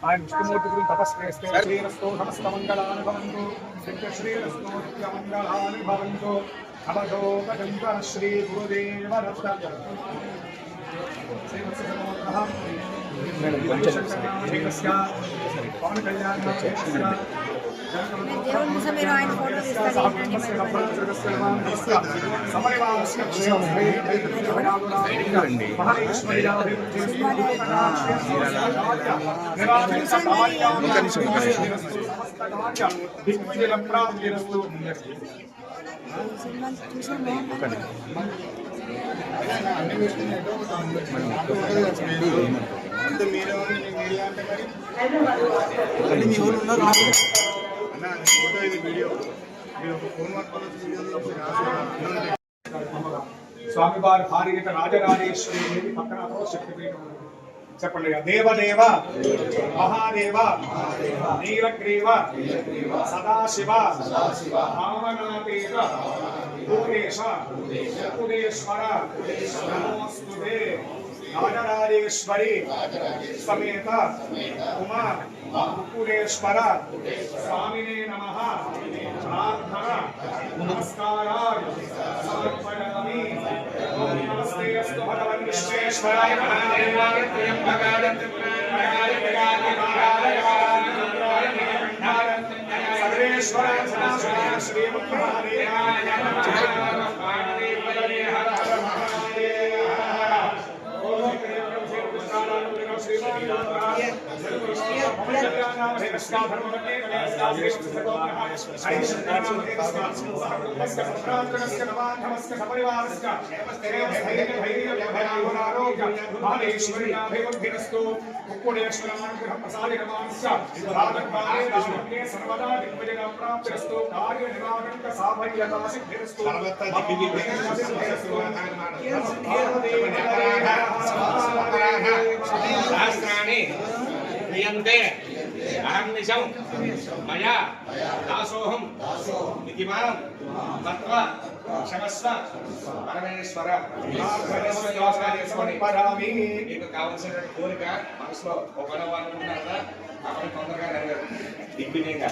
ఆయన విష్ణుమూర్తి గురించి తపస్సు చేస్తే శ్రీరస్తో సమస్త మంగళాన్ని భవంతు శ్రీరస్తో మంగళాన్ని భవంతు అవధోపదంత శ్రీ గురుదేవ దత్త పవన్ కళ్యాణ్ మీరు ఆయన ఫోటో స్వామివారి భార్య రాజరాజేశ్వరి దేవి పక్కన శక్తిపీఠం చెప్పండి. దేవదేవ మహాదేవ నీలగ్రీవ సదాశివ భావనాతీత భూతేశ భూతేశ్వర నమోస్తుతే రాజరాజేశ్వరి సమేత ఉమా ముకులేశ్వర స్వామినే నమః ప్రార్థన నమస్కారాలు సమర్పయామి. ఓం నమస్తే అస్తు భగవన్ విశ్వేశ్వరాయ మహాదేవాయ త్ర్యంబకాయ త్రిపురాయ సర్వేశ్వరాయ సదాశివాయ శ్రీమన్మహాదేవాయ क्रियन्ते अहर्निशं मया दासोऽहं विधिमानं तत्त्व क्षमस्व పరమేశ్వర. మీకు కావాల్సిన కోరిక మనసులో ఒక అనుకున్నారు కదా, అక్కడ తొందరగా నెరవేరు దిగ్విజయంగా.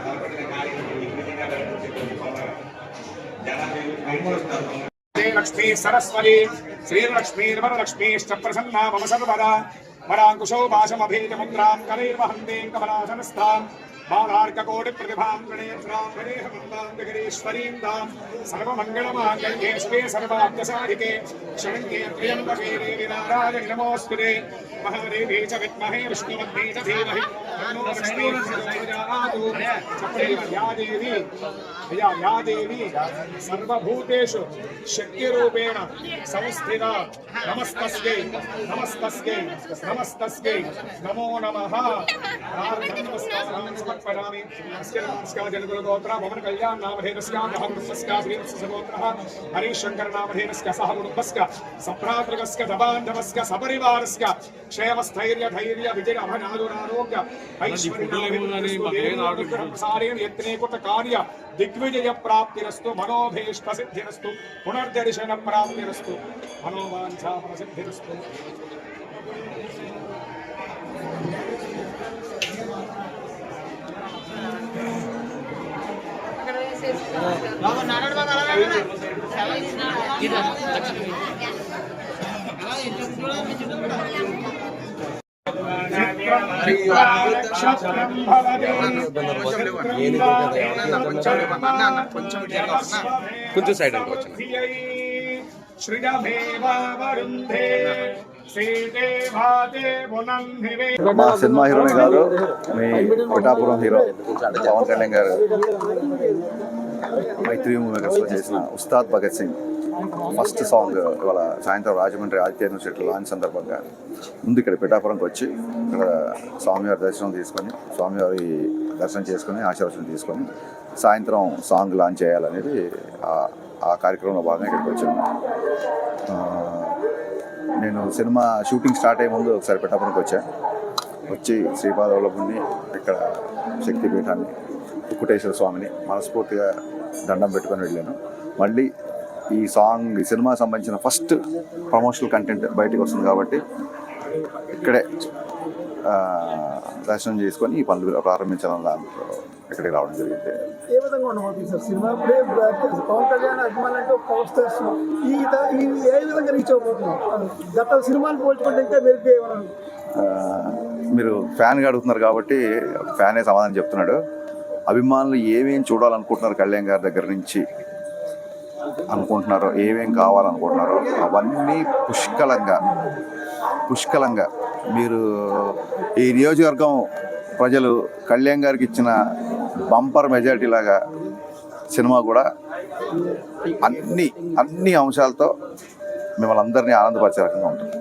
కాబట్టి దిగ్విజయంగా జనాలు లక్ష్మీ సరస్వతి శ్రీలక్ష్మీ వరలక్ష్మీశ్చ ప్రసన్నా మమ సర్వదా వరాంకుశో భాషమభీజముద్రాం కరైర్వహంతే కమలాసనస్థాం బాలార్కకోటి ప్రతిభాం గణేత్రాం గణేహమందాం జగదీశ్వరీం దాం సర్వమంగళమాంగళ్యే శివే సర్వార్థసాధికే శరణ్యే త్ర్యంబకే దేవి నారాయణి నమోస్తుతే మహాదేవీ చ విద్మహే విష్ణువద్మీ చ ధీమహి తన్నో లక్ష్మీ ప్రచోదయాత్. యా దేవి సర్వభూతేషు శక్తిరూపేణ సంస్థిత నమస్తస్యై నమస్తస్యై నమస్తస్యై నమో నమః. సమర్పయామి. జనకులగోత్ర పవన్ కళ్యాణ్ నామధేయస్య కుటుంబస్య శ్రీవత్సగోత్ర హరీష్ శంకర్ నామధేయస్య సహ కుటుంబస్య సభ్రాతృకస్య సబాంధవస్య సపరివారస్య క్షేమ స్థైర్య ధైర్య విజయ అభనాదురారోగ్య ఐశ్వర్యం యత్నే కృత కార్య దిగ్విజయ ప్రాప్తిరస్తు మనోభీష్ట సిద్ధిరస్తు పునర్దర్శన ప్రాప్తిరస్తు మనోవాంఛా ప్రసిద్ధిరస్తు. కొంచెం సైడ్ అనుకోవచ్చు. మా సినిమా హీరోనే కాదు, మీ పిఠాపురం హీరో పవన్ కళ్యాణ్ గారు మైత్రి మూవీలో చేసిన ఉస్తాద్ భగత్ సింగ్ ఫస్ట్ సాంగ్ ఇవాళ సాయంత్రం రాజమండ్రి ఆదిత్య యూనివర్సిటీ లాంచ్ సందర్భంగా ముందు ఇక్కడ పిఠాపురంకి వచ్చి ఇక్కడ స్వామివారి దర్శనం చేసుకొని ఆశీర్వచనం తీసుకొని సాయంత్రం సాంగ్ లాంచ్ చేయాలనేది ఆ కార్యక్రమంలో భాగంగా ఇక్కడికి వచ్చాను. నేను సినిమా షూటింగ్ స్టార్ట్ అయ్యే ముందు ఒకసారి పిఠాపురంకి వచ్చి శ్రీపాదవల్లభుని ఇక్కడ శక్తిపీఠాన్ని వెంకటేశ్వర స్వామిని మనస్ఫూర్తిగా దండం పెట్టుకొని వెళ్ళాను. మళ్ళీ ఈ సాంగ్ ఈ సినిమా సంబంధించిన ఫస్ట్ ప్రమోషనల్ కంటెంట్ బయటకు వస్తుంది కాబట్టి ఇక్కడే దర్శనం చేసుకొని ఈ పనులు ప్రారంభించడం దాంట్లో ఇక్కడికి రావడం జరిగింది. ఏ విధంగా ఉండబోతుంది సార్ సినిమా? ఇప్పుడే పవన్ కళ్యాణ్ అభిమానులు అంటే పవర్ స్టార్స్ ఈ ఏ విధంగా రీచ్ అవ్వబోతున్నాం? గత సినిమాలు పోల్చుకుంటే ఇంకా మెరుగు ఏమన్నా? మీరు ఫ్యాన్గా అడుగుతున్నారు కాబట్టి ఫ్యానే సమాధానం చెప్తున్నాడు. అభిమానులు ఏమేం చూడాలనుకుంటున్నారు కళ్యాణ్ గారి దగ్గర నుంచి అనుకుంటున్నారో, ఏమేం కావాలనుకుంటున్నారో అవన్నీ పుష్కలంగా మీరు ఈ నియోజకవర్గం ప్రజలు కళ్యాణ్ గారికి ఇచ్చిన బంపర్ మెజారిటీ లాగా సినిమా కూడా అన్ని అంశాలతో మిమ్మల్ని అందరినీ ఆనందపరిచే రకంగా ఉంటుంది.